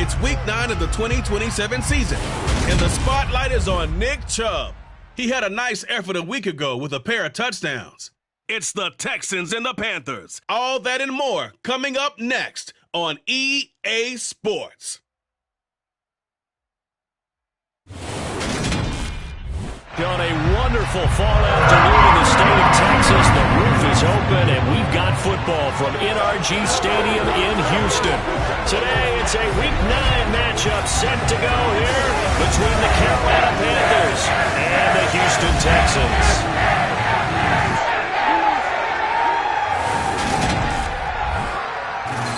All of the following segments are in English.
It's week 9 of the 2027 season, and the spotlight is on Nick Chubb. He had a nice effort a week ago with a pair of touchdowns. It's the Texans and the Panthers. All that and more coming up next on EA Sports. On a wonderful fall afternoon in the state of Texas, the roof is open and we've got football from NRG Stadium in Houston. Today it's a Week 9 matchup set to go here between the Carolina Panthers and the Houston Texans.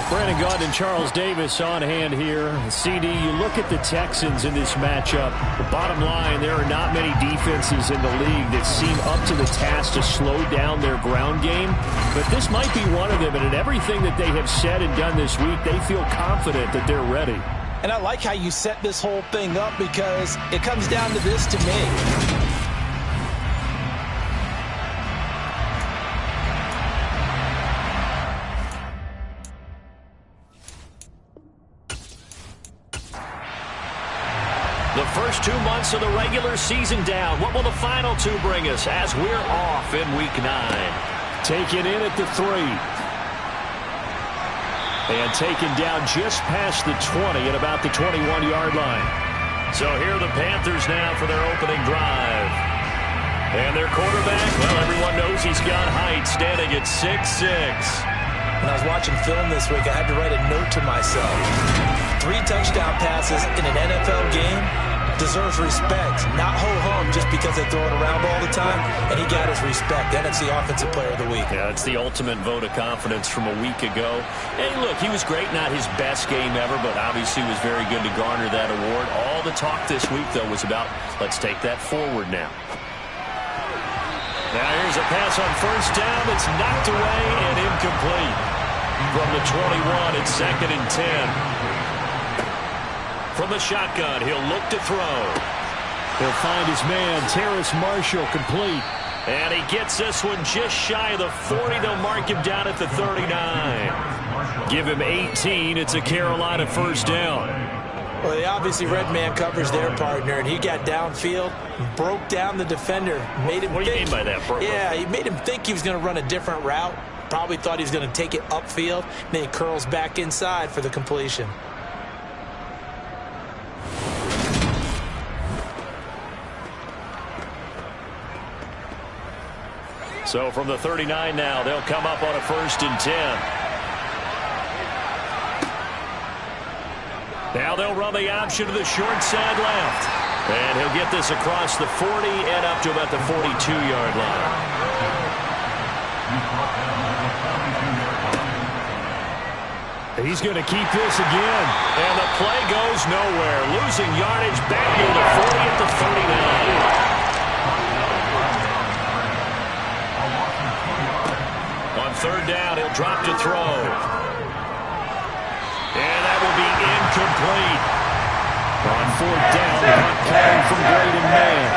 Brandon Gaudin and Charles Davis on hand here. CD, you look at the Texans in this matchup. The bottom line, there are not many defenses in the league that seem up to the task to slow down their ground game. But this might be one of them. And in everything that they have said and done this week, they feel confident that they're ready. And I like how you set this whole thing up because it comes down to this to me. The first 2 months of the regular season down. What will the final 2 bring us as we're off in Week 9? Taken in at the 3. And taken down just past the 20 at about the 21-yard line. So here are the Panthers now for their opening drive. And their quarterback, well, everyone knows he's got height, standing at 6'6". When I was watching film this week, I had to write a note to myself. 3 touchdown passes in an NFL game deserves respect, not ho-hum just because they throw it around all the time, and he got his respect. Then it's the Offensive Player of the Week. Yeah, it's the ultimate vote of confidence from a week ago. Hey, look, he was great, not his best game ever, but obviously was very good to garner that award. All the talk this week, though, was about let's take that forward now. Now here's a pass on first down. It's knocked away and incomplete. From the 21, it's 2nd and 10. From the shotgun, he'll look to throw. He'll find his man, Terrace Marshall, complete. And he gets this one just shy of the 40. They'll mark him down at the 39. Give him 18. It's a Carolina first down. Well, they obviously red man covers their partner, and he got downfield, broke down the defender, made him What do you mean by that, bro? Yeah, he made him think he was going to run a different route. Probably thought he was going to take it upfield. Then he curls back inside for the completion. So from the 39 now, they'll come up on a 1st and 10. Now they'll run the option to the short side left. And he'll get this across the 40 and up to about the 42-yard line. He's going to keep this again. And the play goes nowhere. Losing yardage back near the 40 at the 39. On 3rd down, he'll drop to throw. And that will be incomplete. On 4th down, the punt coming from Braden Mann.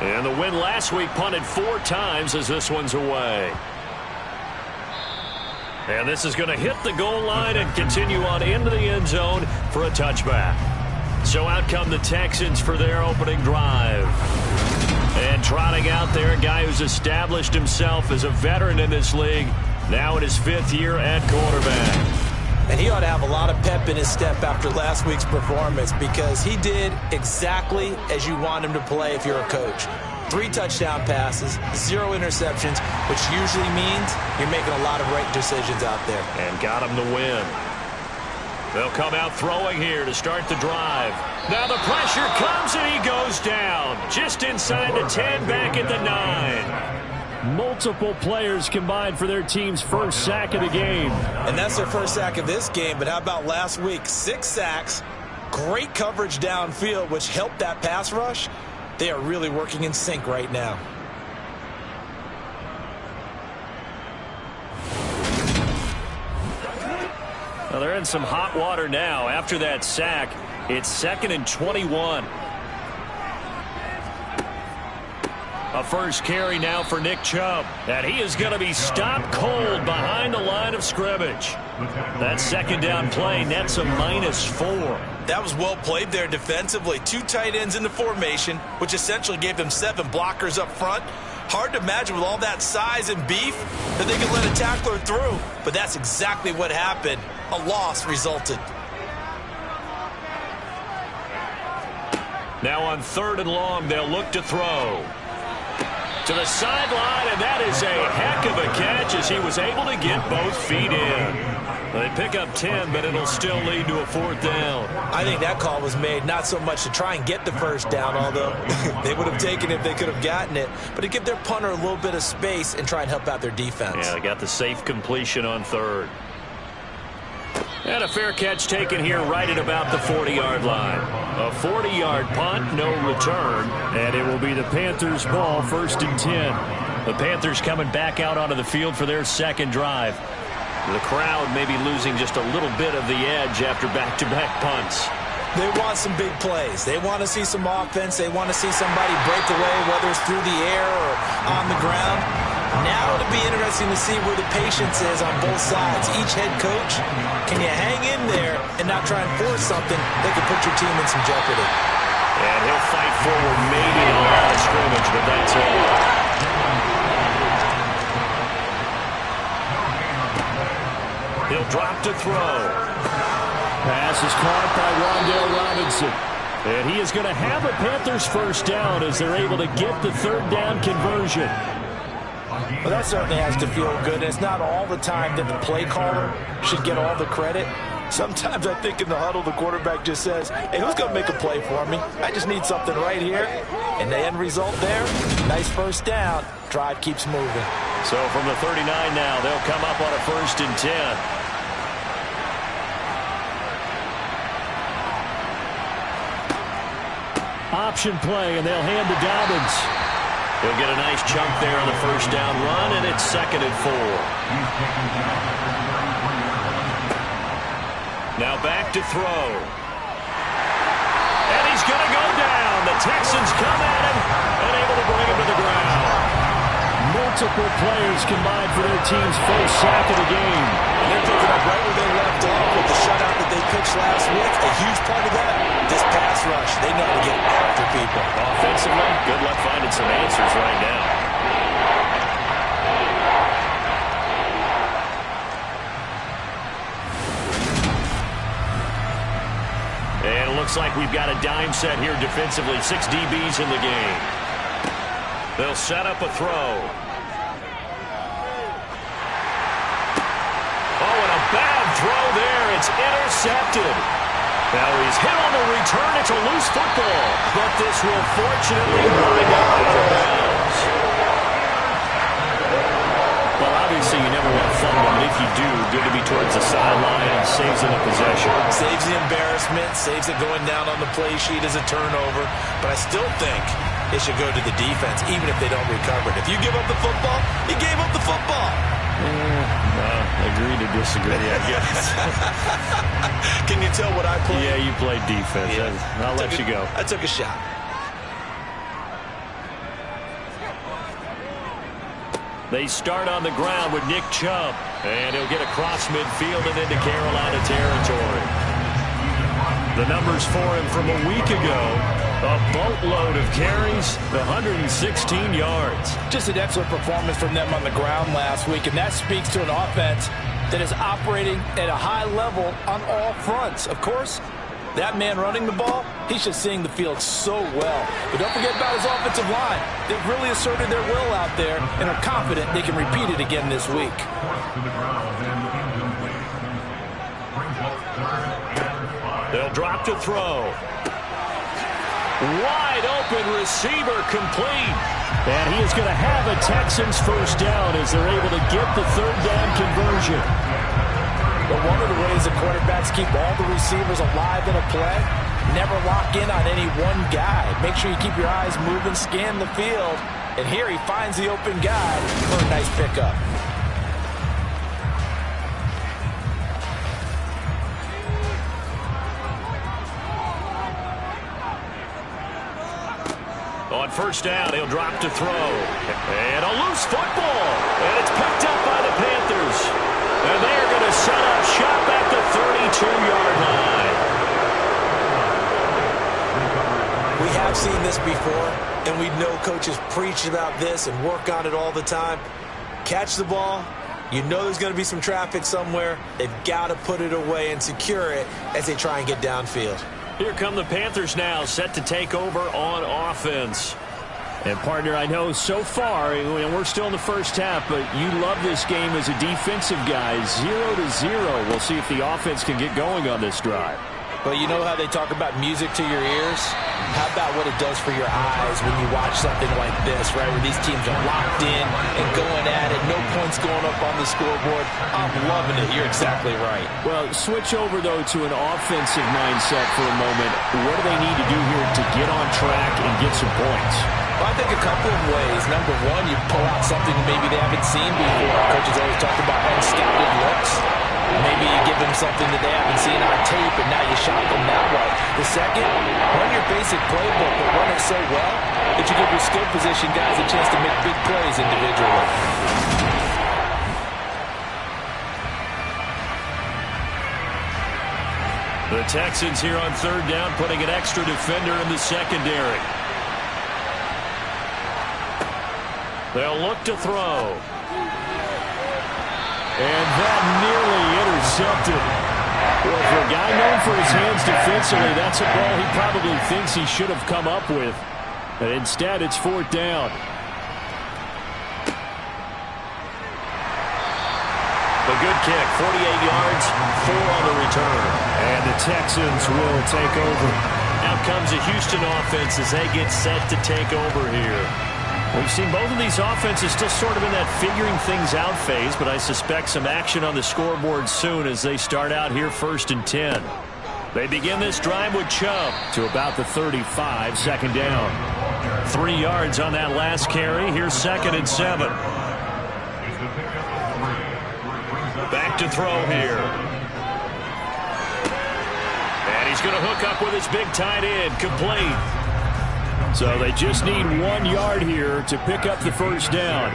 And the win last week punted 4 times as this one's away. And this is going to hit the goal line and continue on into the end zone for a touchback. So out come the Texans for their opening drive. And trotting out there, a guy who's established himself as a veteran in this league, now in his 5th year at quarterback. And he ought to have a lot of pep in his step after last week's performance because he did exactly as you want him to play if you're a coach. 3 touchdown passes, 0 interceptions, which usually means you're making a lot of right decisions out there. And got him the win. They'll come out throwing here to start the drive. Now the pressure comes and he goes down. Just inside the 10, back at the 9. Multiple players combined for their team's first sack of the game. And that's their first sack of this game, but how about last week? 6 sacks, great coverage downfield, which helped that pass rush. They are really working in sync right now. Well, they're in some hot water now. After that sack, it's 2nd and 21. A first carry now for Nick Chubb. And he is going to be stopped cold behind the line of scrimmage. That second down play nets a -4. That was well played there defensively. 2 tight ends in the formation, which essentially gave them 7 blockers up front. Hard to imagine with all that size and beef that they could let a tackler through. But that's exactly what happened. A loss resulted. Now on 3rd and long, they'll look to throw. To the sideline, and that is a heck of a catch as he was able to get both feet in. They pick up 10, but it'll still lead to a 4th down. I think that call was made not so much to try and get the first down, although they would have taken it if they could have gotten it, but to give their punter a little bit of space and try and help out their defense. Yeah, they got the safe completion on 3rd. And a fair catch taken here right at about the 40-yard line. A 40-yard punt, no return, and it will be the Panthers' ball, 1st and 10. The Panthers coming back out onto the field for their second drive. The crowd may be losing just a little bit of the edge after back-to-back punts. They want some big plays. They want to see some offense. They want to see somebody break away, whether it's through the air or on the ground. Now it'll be interesting to see where the patience is on both sides. Each head coach, can you hang in there and not try and force something that could put your team in some jeopardy? And he'll fight forward maybe on the line of scrimmage, but that's all. He'll drop to throw. Pass is caught by Rondale Robinson. And he is going to have a Panthers first down as they're able to get the 3rd down conversion. Well, that certainly has to feel good. It's not all the time that the play caller should get all the credit. Sometimes I think in the huddle, the quarterback just says, hey, who's going to make a play for me? I just need something right here. And the end result there, nice first down. Drive keeps moving. So from the 39 now, they'll come up on a 1st and 10. Option play, and they'll hand to Dobbins. He'll get a nice chunk there on the first down run, and it's 2nd and 4. Now back to throw. And he's going to go down. The Texans come at him and able to bring him to the ground. Multiple players combined for their team's first sack of the game. And they're picking up right where they left off with the shutout that they pitched last week. A huge part of that, this pass rush. They know how to get after people. Offensively, good luck finding some answers right now. And it looks like we've got a dime set here defensively. 6 DBs in the game. They'll set up a throw. Oh, and a bad throw there. It's intercepted. Now he's hit on the return. It's a loose football. But this will fortunately wind up out of bounds. Well, obviously you never want to fumble, but if you do, good to be towards the sideline and saves in a possession. Saves the embarrassment, saves it going down on the play sheet as a turnover. But I still think it should go to the defense, even if they don't recover it. If you give up the football, you gave up the football. Agree to disagree, I guess. Can you tell what I played? Yeah, you played defense. Yeah. I'll let you go. I took a shot. They start on the ground with Nick Chubb. And he'll get across midfield and into Carolina territory. The numbers for him from a week ago. A boatload of carries, 116 yards. Just an excellent performance from them on the ground last week, and that speaks to an offense that is operating at a high level on all fronts. Of course, that man running the ball, he's just seeing the field so well. But don't forget about his offensive line. They've really asserted their will out there and are confident they can repeat it again this week. They'll drop to throw. Wide open receiver complete. And he is going to have a Texans first down as they're able to get the 3rd down conversion. But one of the ways the quarterbacks keep all the receivers alive in a play, never lock in on any one guy. Make sure you keep your eyes moving, scan the field. And here he finds the open guy for a nice pickup. On first down, he'll drop to throw. And a loose football. And it's picked up by the Panthers. And they are going to set up shop at the 32-yard line. We have seen this before, and we know coaches preach about this and work on it all the time. Catch the ball. You know there's going to be some traffic somewhere. They've got to put it away and secure it as they try and get downfield. Here come the Panthers now, set to take over on offense. And, partner, I know so far, and we're still in the first half, but you love this game as a defensive guy. 0-0. We'll see if the offense can get going on this drive. Well, you know how they talk about music to your ears? How about what it does for your eyes when you watch something like this, right, where these teams are locked in and going at it, no points going up on the scoreboard? I'm loving it. You're exactly right. Well, switch over, though, to an offensive mindset for a moment. What do they need to do here to get on track and get some points? Well, I think a couple of ways. Number one, you pull out something maybe they haven't seen before. Coaches always talk about unscouted looks. Maybe you give them something that they haven't seen on tape, and now you shock them that way. The second, run your basic playbook, but run it so well that you give your skill position guys a chance to make big plays individually. The Texans here on third down, putting an extra defender in the secondary. They'll look to throw. And that nearly intercepted. Well, for a guy known for his hands defensively, that's a ball he probably thinks he should have come up with. But instead, it's fourth down. The good kick, 48 yards, 4 on the return. And the Texans will take over. Out comes a Houston offense as they get set to take over here. We've seen both of these offenses still sort of in that figuring things out phase, but I suspect some action on the scoreboard soon as they start out here first and 10. They begin this drive with Chubb to about the 35, second down. 3 yards on that last carry. Here's second and 7. Back to throw here. And he's going to hook up with his big tight end, complete. So they just need 1 yard here to pick up the first down.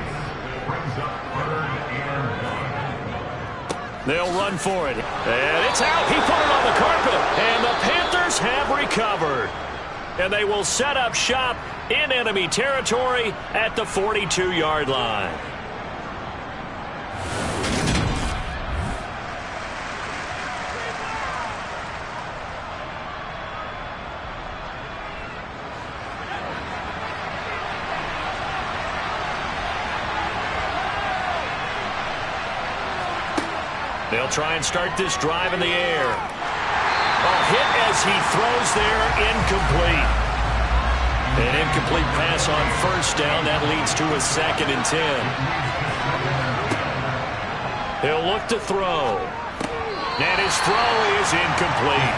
They'll run for it. And it's out. He put it on the carpet. And the Panthers have recovered. And they will set up shop in enemy territory at the 42-yard line. They'll try and start this drive in the air. A hit as he throws there, incomplete. An incomplete pass on first down. That leads to a second and 10. He'll look to throw. And his throw is incomplete.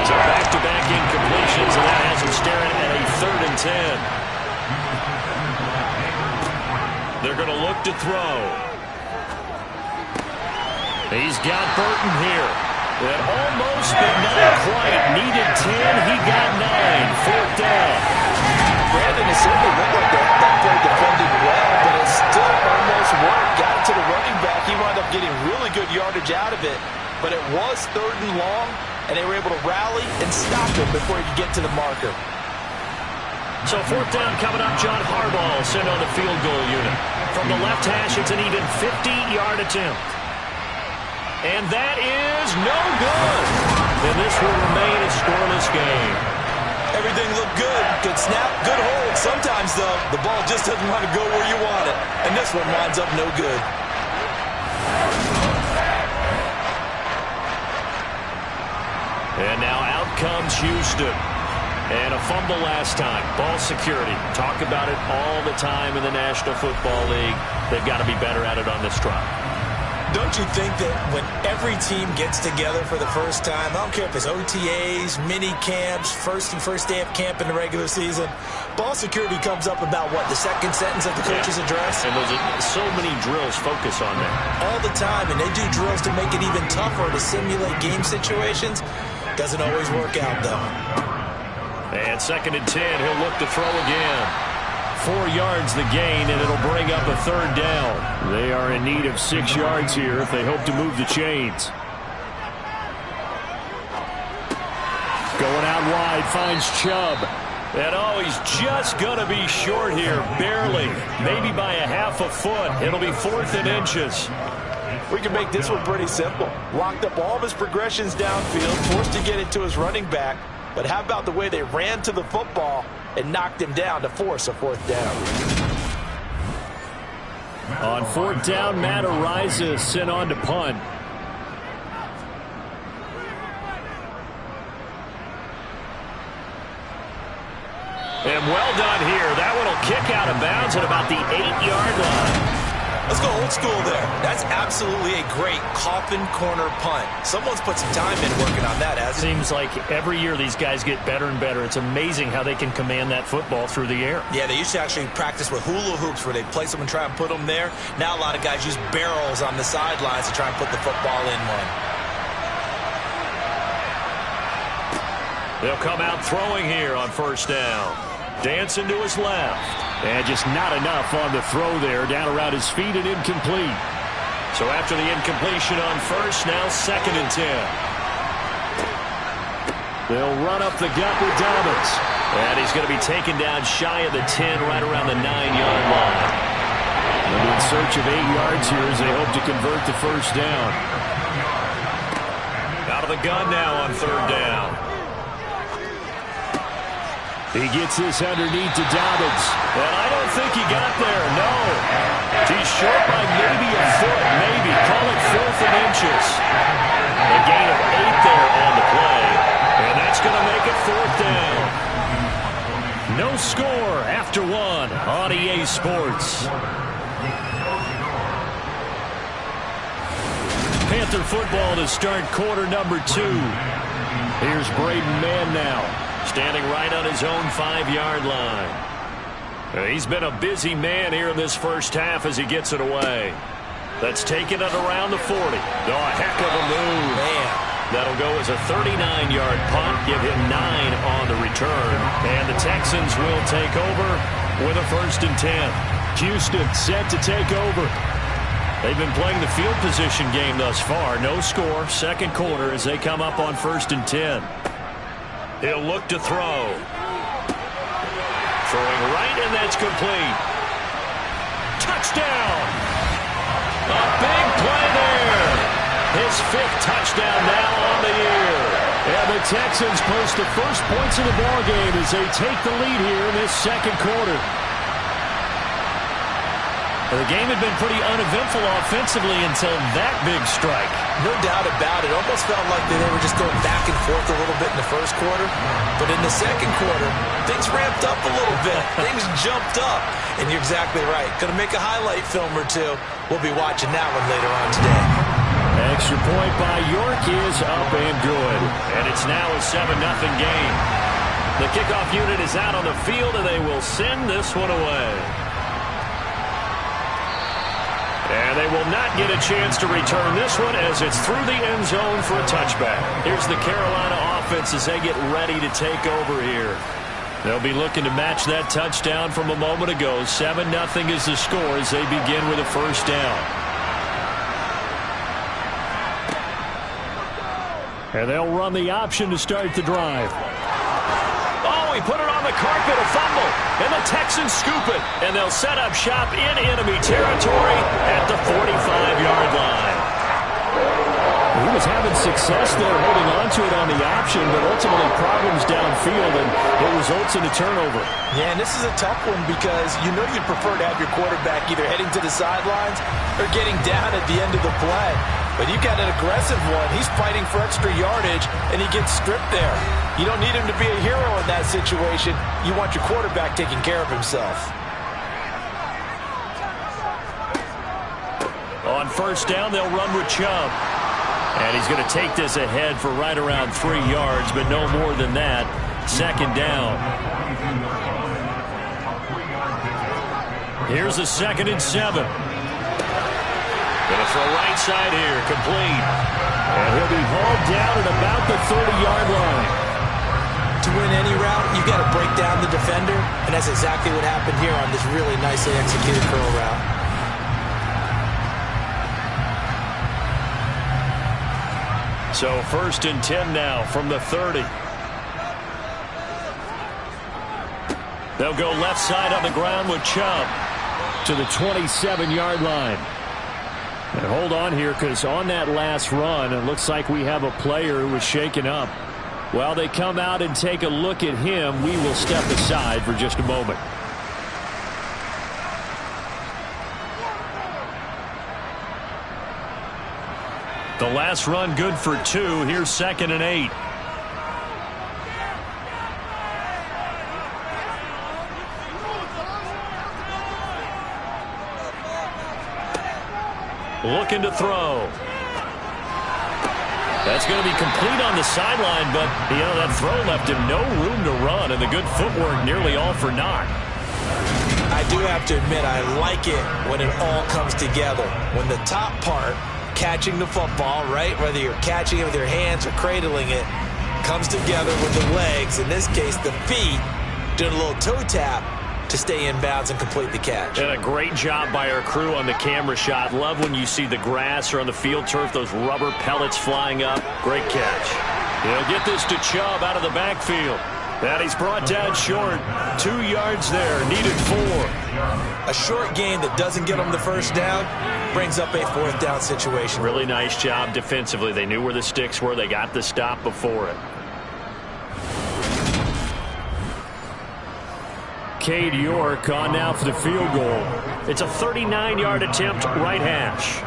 So back-to-back incompletions, and that has him staring at a third and 10. They're going to look to throw. He's got Burton here. That almost, but not quite. Needed 10. He got 9. Fourth down. Brandon, it certainly looked like that play defended well, but it still almost worked. Got it to the running back. He wound up getting really good yardage out of it. But it was third and long, and they were able to rally and stop him before he could get to the marker. So fourth down coming up. John Harbaugh sent on the field goal unit. From the left hash, it's an even 50-yard attempt. And that is no good. And this will remain a scoreless game. Everything looked good. Good snap, good hold. Sometimes, though, the ball just doesn't want to go where you want it. And this one winds up no good. And now out comes Houston. And a fumble last time. Ball security. Talk about it all the time in the National Football League. They've got to be better at it on this drive. Don't you think that when every team gets together for the first time, I don't care if it's OTAs, mini camps, first day of camp in the regular season, ball security comes up about, what, the second sentence of the coach's address? And those are so many drills focus on that. All the time, and they do drills to make it even tougher to simulate game situations. Doesn't always work out, though. And 2nd and 10, he'll look to throw again. 4 yards the gain, and it'll bring up a 3rd down. They are in need of 6 yards here if they hope to move the chains. Going out wide, finds Chubb. And oh, he's just going to be short here, barely. Maybe by a half a foot. It'll be 4th and inches. We can make this one pretty simple. Locked up all of his progressions downfield, forced to get it to his running back. But how about the way they ran to the football and knocked him down to force a 4th down? On 4th down, Matt Ariza sent on to punt. And well done here. That one will kick out of bounds at about the 8-yard line. Let's go old school there. That's absolutely a great coffin corner punt. Someone's put some time in working on that, hasn't it? Seems like every year these guys get better and better. It's amazing how they can command that football through the air. Yeah, they used to actually practice with hula hoops where they'd place them and try and put them there. Now a lot of guys use barrels on the sidelines to try and put the football in one. They'll come out throwing here on 1st down. Dancing to his left. And just not enough on the throw there. Down around his feet and incomplete. So after the incompletion on 1st, now 2nd and 10. They'll run up the gut with Dobbins. And he's going to be taken down shy of the 10, right around the 9-yard line. And in search of 8 yards here as they hope to convert the 1st down. Out of the gun now on 3rd down. He gets this underneath to Dobbins. And I don't think he got there, no. He's short by maybe a foot, maybe. Call it 4th and inches. A gain of 8 there on the play. And that's going to make it 4th down. No score after 1 on EA Sports. Panther football to start quarter number 2. Here's Braden Mann now. Standing right on his own 5-yard line. He's been a busy man here in this 1st half as he gets it away. That's taken it around the 40. Oh, a heck of a move. Man. That'll go as a 39-yard punt, give him 9 on the return. And the Texans will take over with a 1st and 10. Houston set to take over. They've been playing the field position game thus far. No score, 2nd quarter as they come up on 1st and 10. He'll look to throw. Throwing right, and that's complete. Touchdown! A big play there. His 5th touchdown now on the year. And the Texans post the first points of the ballgame as they take the lead here in this 2nd quarter. The game had been pretty uneventful offensively until that big strike. No doubt about it. Almost felt like they were just going back and forth a little bit in the 1st quarter. But in the 2nd quarter, things ramped up a little bit. Things jumped up. And you're exactly right. Going to make a highlight film or two. We'll be watching that one later on today. Extra point by York is up and good. And it's now a 7-0 game. The kickoff unit is out on the field, and they will send this one away. And they will not get a chance to return this one as it's through the end zone for a touchback. Here's the Carolina offense as they get ready to take over here. They'll be looking to match that touchdown from a moment ago. 7-0 is the score as they begin with a 1st down. And they'll run the option to start the drive. Oh, he put it on the carpet, a fumble, and the Texans scoop it, and they'll set up shop in enemy territory at the 45-yard line. He was having success there holding on to it on the option, but ultimately problems downfield, and it results in a turnover. Yeah, and this is a tough one because you know you'd prefer to have your quarterback either heading to the sidelines or getting down at the end of the play. But you got an aggressive one. He's fighting for extra yardage, and he gets stripped there. You don't need him to be a hero in that situation. You want your quarterback taking care of himself. On 1st down, they'll run with Chubb. And he's going to take this ahead for right around 3 yards, but no more than that. 2nd down. Here's a 2nd and 7. Going to throw right side here, complete. And he'll be hauled down at about the 30-yard line. To win any route, you've got to break down the defender, and that's exactly what happened here on this really nicely executed curl route. So 1st and 10 now from the 30. They'll go left side on the ground with Chubb to the 27-yard line. And hold on here, because on that last run, it looks like we have a player who was shaken up. While they come out and take a look at him, we will step aside for just a moment. The last run good for 2. Here's 2nd and 8. Looking to throw. That's going to be complete on the sideline, but, that throw left him no room to run, and the good footwork nearly all for naught. I do have to admit, I like it when it all comes together. When the top part, catching the football, right, whether you're catching it with your hands or cradling it, comes together with the legs, in this case the feet, doing a little toe tap to stay in bounds and complete the catch. And a great job by our crew on the camera shot. Love when you see the grass or on the field turf, those rubber pellets flying up. Great catch. He'll get this to Chubb out of the backfield. And he's brought down short. 2 yards there, needed 4. A short gain that doesn't get him the first down brings up a 4th down situation. Really nice job defensively. They knew where the sticks were. They got the stop before it. Cade York on now for the field goal. It's a 39-yard attempt, right hash.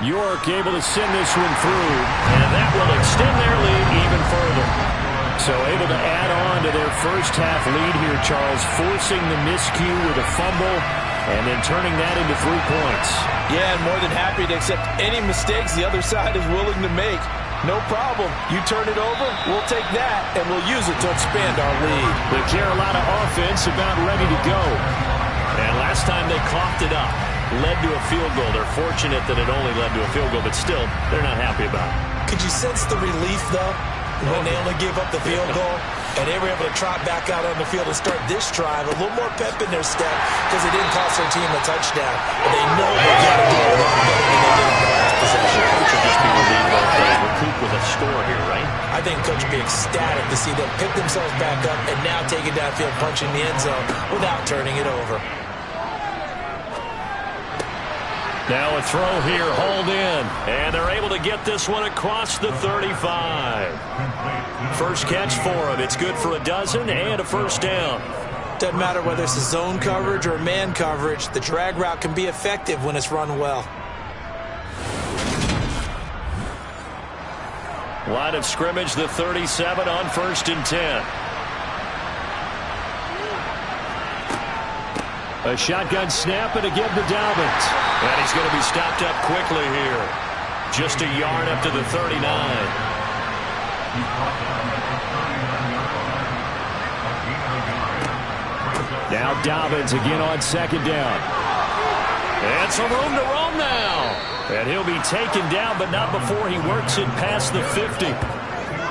York able to send this one through. And that will extend their lead even further. So able to add on to their first half lead here, Charles, forcing the miscue with a fumble and then turning that into 3 points. Yeah, and more than happy to accept any mistakes the other side is willing to make. No problem. You turn it over, we'll take that, and we'll use it to expand our lead. The Carolina offense about ready to go. And last time they coughed it up, led to a field goal. They're fortunate that it only led to a field goal, but still, they're not happy about it. Could you sense the relief, though, when they only gave up the field goal? And they were able to trot back out on the field and start this drive. A little more pep in their step because it didn't cost their team a touchdown. But they know they got to do it a lot better than they did in the last possession. Coach will just be relieved both ways. Recoup with a score here, right? I think Coach will be ecstatic to see them pick themselves back up and now take it downfield, punching the end zone without turning it over. Now a throw here, hauled in. And they're able to get this one across the 35. First catch for him. It's good for a dozen and a first down. Doesn't matter whether it's a zone coverage or man coverage. The drag route can be effective when it's run well. Line of scrimmage, the 37 on 1st and 10. A shotgun snap and again to Dobbins. And he's going to be stopped up quickly here. Just a yard up to the 39. Now Dobbins again on 2nd down. And some room to roam now. And he'll be taken down, but not before he works it past the 50.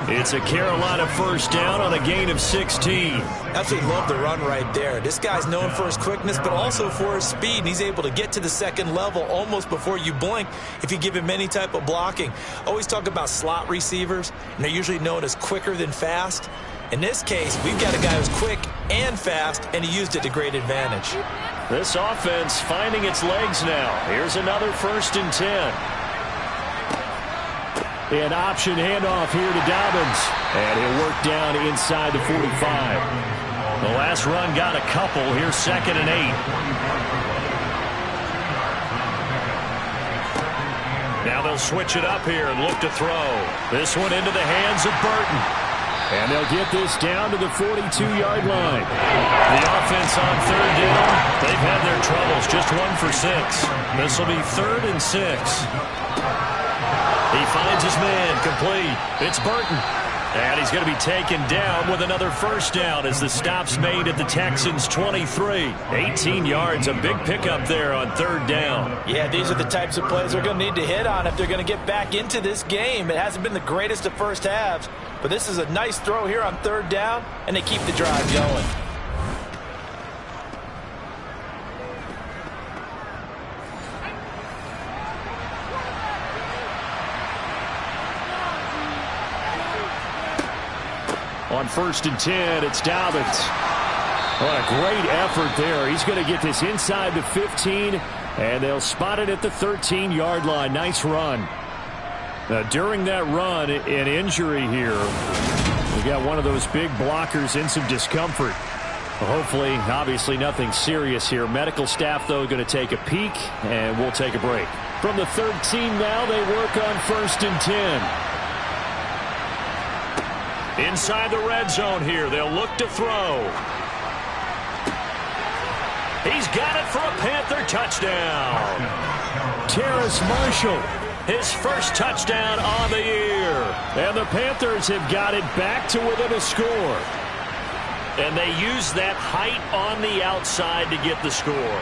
It's a Carolina first down on a gain of 16. Absolutely love the run right there. This guy's known for his quickness, but also for his speed. And he's able to get to the second level almost before you blink if you give him any type of blocking. Always talk about slot receivers, and they're usually known as quicker than fast. In this case, we've got a guy who's quick and fast, and he used it to great advantage. This offense finding its legs now. Here's another 1st and 10. An option handoff here to Dobbins. And he'll work down inside the 45. The last run got a couple. Here's 2nd and 8. Now they'll switch it up here and look to throw. This one into the hands of Burton. And they'll get this down to the 42-yard line. The offense on 3rd down. They've had their troubles. Just 1 for 6. This will be 3rd and 6. He finds his man, complete. It's Burton. And he's going to be taken down with another first down as the stop's made at the Texans' 23. 18 yards, a big pickup there on third down. Yeah, these are the types of plays they're going to need to hit on if they're going to get back into this game. It hasn't been the greatest of first halves, but this is a nice throw here on third down, and they keep the drive going. On 1st and 10, it's Dobbins. What a great effort there. He's going to get this inside the 15, and they'll spot it at the 13-yard line. Nice run. Now, during that run, an injury here. We got one of those big blockers in some discomfort. Well, hopefully, obviously, nothing serious here. Medical staff, though, going to take a peek, and we'll take a break. From the 13 now, they work on 1st and 10. Inside the red zone here, they'll look to throw. He's got it for a Panther touchdown. Terrace Marshall, his first touchdown on the year. And the Panthers have got it back to within a score. And they use that height on the outside to get the score.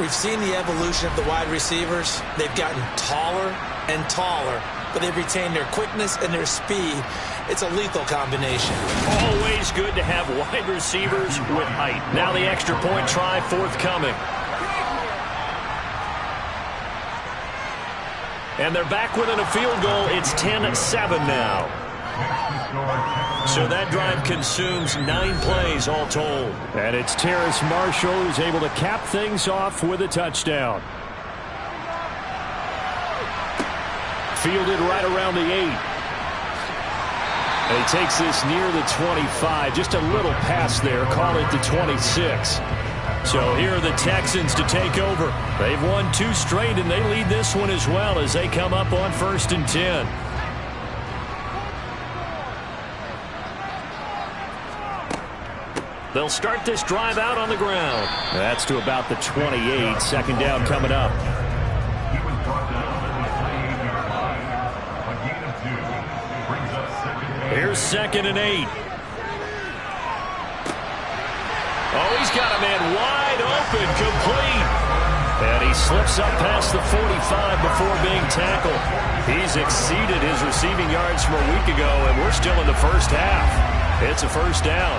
We've seen the evolution of the wide receivers. They've gotten taller and taller, but they've retained their quickness and their speed. It's a lethal combination. Always good to have wide receivers with height. Now the extra point try forthcoming. And they're back within a field goal. It's 10-7 now. So that drive consumes 9 plays all told. And it's Terrace Marshall who's able to cap things off with a touchdown. Fielded right around the 8. And he takes this near the 25. Just a little pass there. Call it the 26. So here are the Texans to take over. They've won 2 straight, and they lead this one as well as they come up on 1st and 10. They'll start this drive out on the ground. That's to about the 28. Second down coming up. Here's 2nd and 8. Oh, he's got a man wide open, complete. And he slips up past the 45 before being tackled. He's exceeded his receiving yards from a week ago, and we're still in the first half. It's a first down.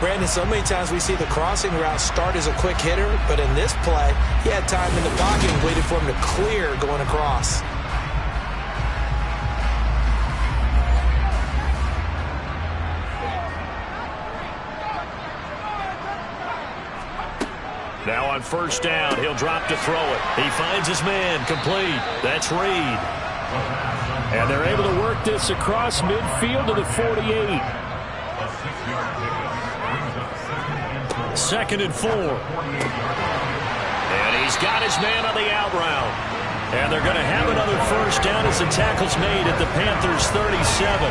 Brandon, so many times we see the crossing route start as a quick hitter, but in this play, he had time in the pocket and waited for him to clear going across. Now on first down, he'll drop to throw it. He finds his man, complete. That's Reed. And they're able to work this across midfield to the 48. 2nd and 4. And he's got his man on the out route. And they're going to have another first down as the tackle's made at the Panthers' 37.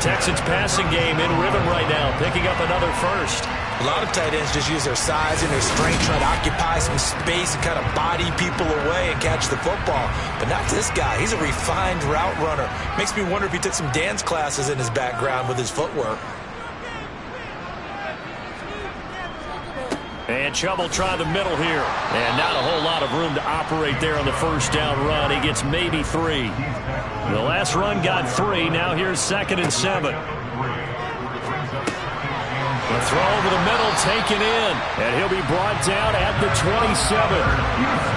Texans passing game in rhythm right now, picking up another first. A lot of tight ends just use their size and their strength, try to occupy some space and kind of body people away and catch the football. But not this guy. He's a refined route runner. Makes me wonder if he took some dance classes in his background with his footwork. And Chubb will try the middle here. And not a whole lot of room to operate there on the first down run. He gets maybe 3. The last run got 3. Now here's 2nd and 7. The throw over the middle taken in. And he'll be brought down at the 27.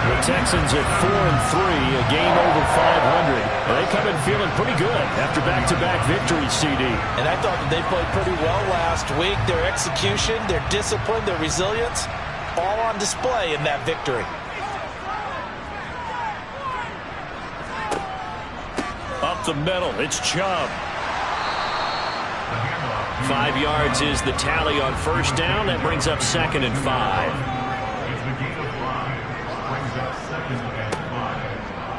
The Texans at 4-3, a game over 500. And they come in feeling pretty good after back-to-back victories, CD. And I thought that they played pretty well last week. Their execution, their discipline, their resilience, all on display in that victory. Up the middle, it's Chubb. 5 yards is the tally on first down. That brings up 2nd and 5.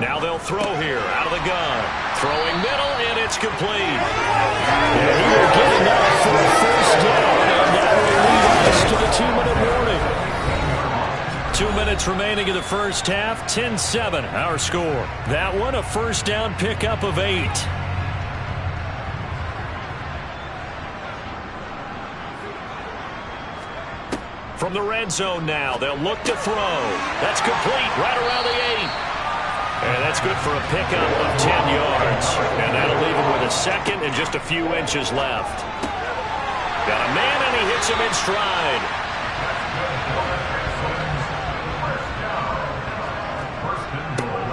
Now they'll throw here out of the gun. Throwing middle, and it's complete. And he will get enough for a first down, and that will lead us to the 2-minute warning. 2 minutes remaining in the first half. 10-7, our score. That one, a first down pickup of 8. From the red zone now, they'll look to throw. That's complete right around the 8. And that's good for a pickup of 10 yards. And that'll leave him with a second and just a few inches left. Got a man, and he hits him in stride.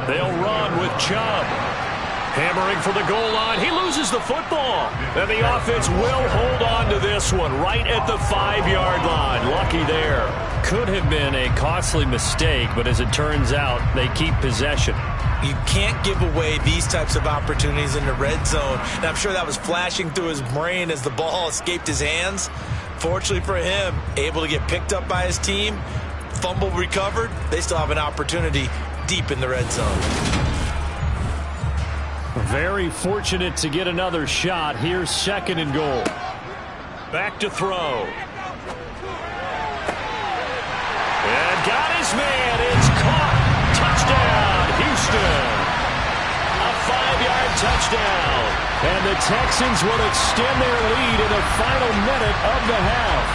They'll run with Chubb. Hammering for the goal line. He loses the football. And the offense will hold on to this one right at the 5-yard line. Lucky there. Could have been a costly mistake, but as it turns out, they keep possession. You can't give away these types of opportunities in the red zone. And I'm sure that was flashing through his brain as the ball escaped his hands. Fortunately for him, able to get picked up by his team, fumble recovered. They still have an opportunity deep in the red zone. Very fortunate to get another shot. Here's 2nd and goal. Back to throw. And got his man. It's caught. Touchdown, Houston. A 5-yard touchdown. And the Texans will extend their lead in the final minute of the half.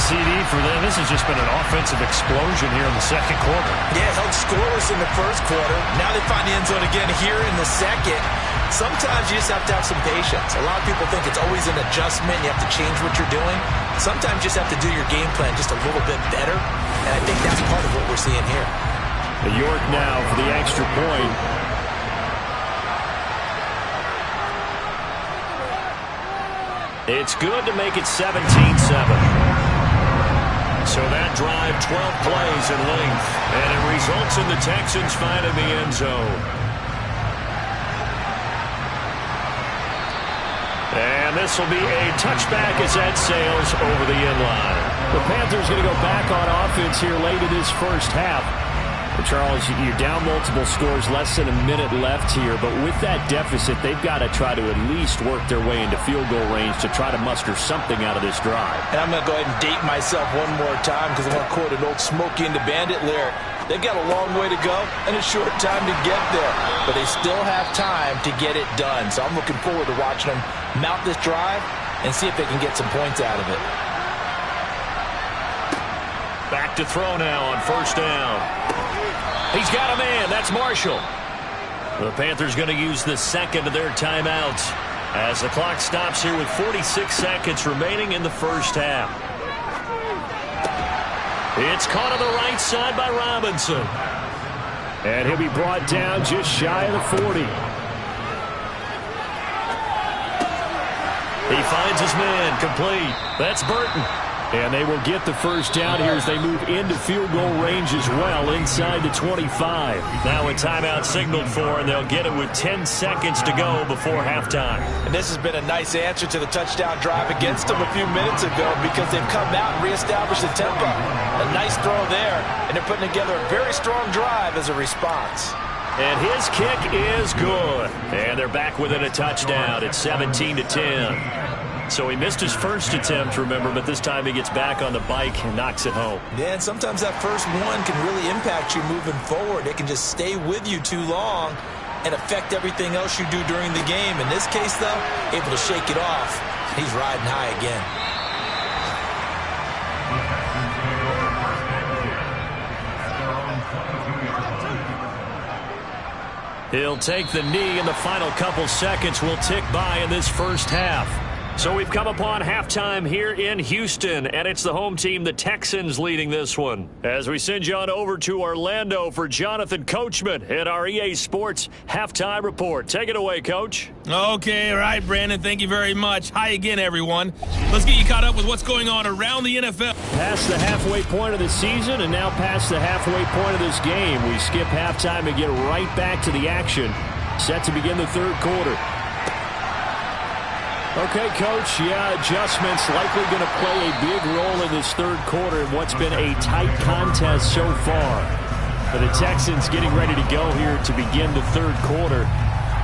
CD for them. This has just been an offensive explosion here in the second quarter. Yeah, held scoreless in the first quarter. Now they find the end zone again here in the second. Sometimes you just have to have some patience. A lot of people think it's always an adjustment. You have to change what you're doing. Sometimes you just have to do your game plan just a little bit better. And I think that's part of what we're seeing here. York now for the extra point. It's good to make it 17-7. So that drive, 12 plays in length, and it results in the Texans finding the end zone. And this will be a touchback as that sails over the end line. The Panthers going to go back on offense here late in this first half. And Charles, you're down multiple scores, less than a minute left here. But with that deficit, they've got to try to at least work their way into field goal range to try to muster something out of this drive. And I'm going to go ahead and date myself one more time because I'm going to quote an old Smokey and the Bandit lyric. They've got a long way to go and a short time to get there. But they still have time to get it done. So I'm looking forward to watching them mount this drive and see if they can get some points out of it. Back to throw now on first down. He's got a man. That's Marshall. The Panthers going to use the second of their timeouts as the clock stops here with 46 seconds remaining in the first half. It's caught on the right side by Robinson. And he'll be brought down just shy of the 40. He finds his man, complete. That's Burton. And they will get the first down here as they move into field goal range as well inside the 25. Now a timeout signaled for, and they'll get it with 10 seconds to go before halftime. And this has been a nice answer to the touchdown drive against them a few minutes ago because they've come out and reestablished the tempo. A nice throw there, and they're putting together a very strong drive as a response. And his kick is good. And they're back within a touchdown at 17-10. So he missed his first attempt, remember, but this time he gets back on the bike and knocks it home. Yeah, and sometimes that first one can really impact you moving forward. It can just stay with you too long and affect everything else you do during the game. In this case, though, able to shake it off. He's riding high again. He'll take the knee, and the final couple seconds will tick by in this first half. So we've come upon halftime here in Houston, and it's the home team, the Texans, leading this one. As we send you on over to Orlando for Jonathan Coachman at our EA Sports Halftime Report. Take it away, Coach. Okay, all right, Brandon, thank you very much. Hi again, everyone. Let's get you caught up with what's going on around the NFL. Past the halfway point of the season and now past the halfway point of this game. We skip halftime and get right back to the action. Set to begin the third quarter. Okay, Coach, adjustments likely going to play a big role in this third quarter in what's been a tight contest so far. But the Texans getting ready to go here to begin the third quarter.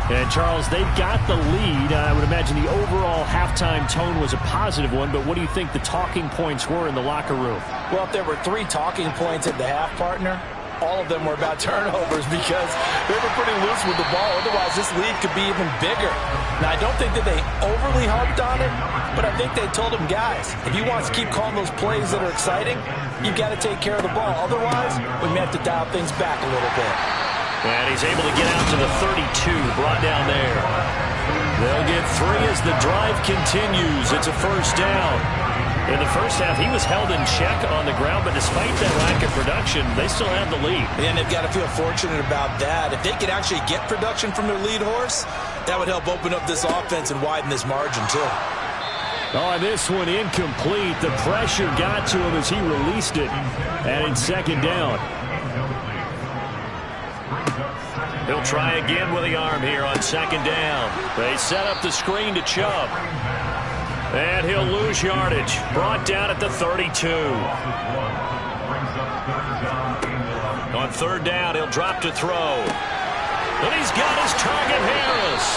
And, Charles, they've got the lead. I would imagine the overall halftime tone was a positive one, but what do you think the talking points were in the locker room? Well, if there were 3 talking points at the half, partner, all of them were about turnovers because they were pretty loose with the ball. Otherwise, this lead could be even bigger. Now, I don't think that they overly harped on it, but I think they told him, guys, if you want to keep calling those plays that are exciting, you've got to take care of the ball. Otherwise, we may have to dial things back a little bit. And he's able to get out to the 32, brought down there. They'll get 3 as the drive continues. It's a first down. In the first half, he was held in check on the ground, but despite that lack of production, they still have the lead. And they've got to feel fortunate about that. If they could actually get production from their lead horse, that would help open up this offense and widen this margin, too. Oh, and this one incomplete. The pressure got to him as he released it. And it's second down. He'll try again with the arm here on second down. They set up the screen to Chubb. And he'll lose yardage. Brought down at the 32. On third down, he'll drop to throw. And he's got his target, Harris.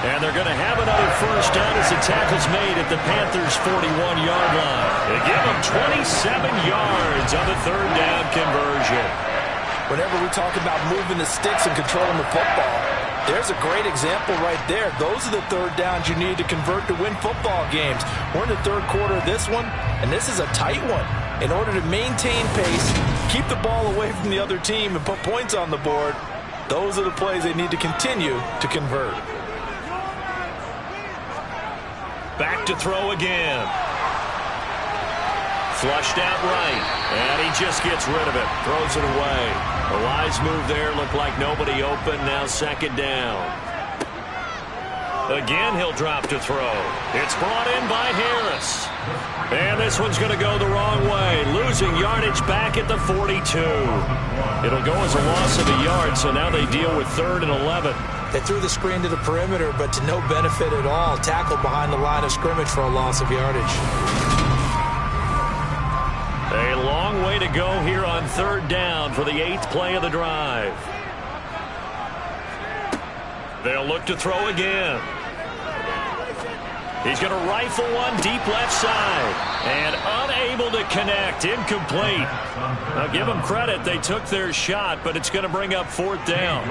And they're going to have another first down as the tackle's made at the Panthers' 41-yard line. They give him 27 yards on the third down conversion. Whenever we talk about moving the sticks and controlling the football, there's a great example right there. Those are the third downs you need to convert to win football games. We're in the third quarter of this one, and this is a tight one. In order to maintain pace, keep the ball away from the other team, and put points on the board, those are the plays they need to continue to convert. Back to throw again. Flushed out right, and he just gets rid of it. Throws it away. A wise move there. Looked like nobody open. Now second down. Again, he'll drop to throw. It's brought in by Harris. And this one's going to go the wrong way. Losing yardage back at the 42. It'll go as a loss of a yard, so now they deal with 3rd and 11. They threw the screen to the perimeter, but to no benefit at all. Tackled behind the line of scrimmage for a loss of yardage. A long way to go here on third down for the 8th play of the drive. They'll look to throw again. He's going to rifle one deep left side. And unable to connect. Incomplete. Now give them credit. They took their shot, but it's going to bring up 4th down.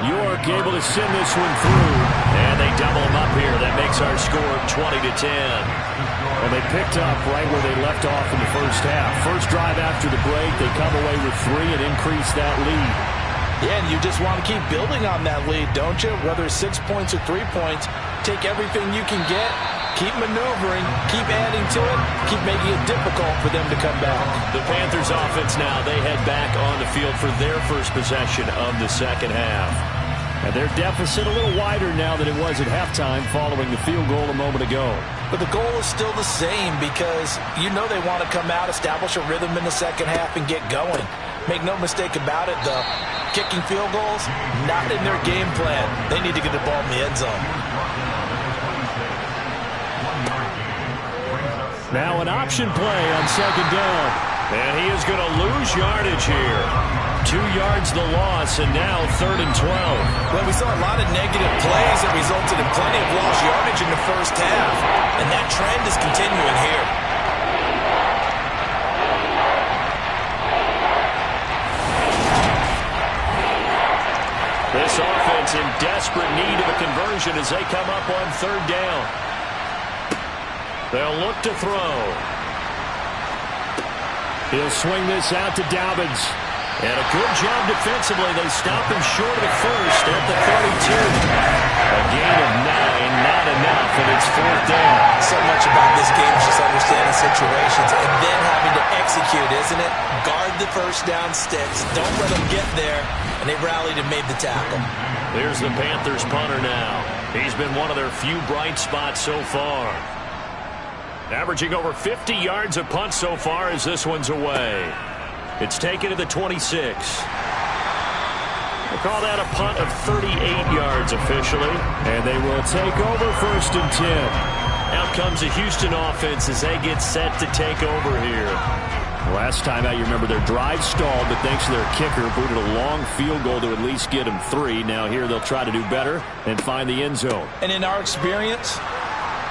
York able to send this one through. And they double him up here. That makes our score 20-10. Well, they picked up right where they left off in the first half. First drive after the break, they come away with 3 and increase that lead. Yeah, and you just want to keep building on that lead, don't you? Whether it's 6 points or 3 points, take everything you can get, keep maneuvering, keep adding to it, keep making it difficult for them to come back. The Panthers offense now, they head back on the field for their first possession of the second half. And their deficit a little wider now than it was at halftime following the field goal a moment ago. But the goal is still the same because you know they want to come out, establish a rhythm in the second half, and get going. Make no mistake about it, though. Kicking field goals, not in their game plan. They need to get the ball in the end zone. Now an option play on second down. And he is going to lose yardage here. 2 yards the loss, and now 3rd and 12. Well, we saw a lot of negative plays that resulted in plenty of lost yardage in the first half. And that trend is continuing here. This offense in desperate need of a conversion as they come up on 3rd down. They'll look to throw. He'll swing this out to Dobbins. And a good job defensively. They stop him short of the first at the 32. A gain of 9, not enough, and it's 4th down. So much about this game is just understanding situations and then having to execute, isn't it? Guard the first down sticks. Don't let them get there. And they rallied and made the tackle. Here's the Panthers punter now. He's been one of their few bright spots so far. Averaging over 50 yards a punt so far as this one's away. It's taken to the 26. We'll call that a punt of 38 yards officially. And they will take over 1st and 10. Out comes the Houston offense as they get set to take over here. Last time out, you remember their drive stalled, but thanks to their kicker, booted a long field goal to at least get them 3. Now here they'll try to do better and find the end zone. And in our experience,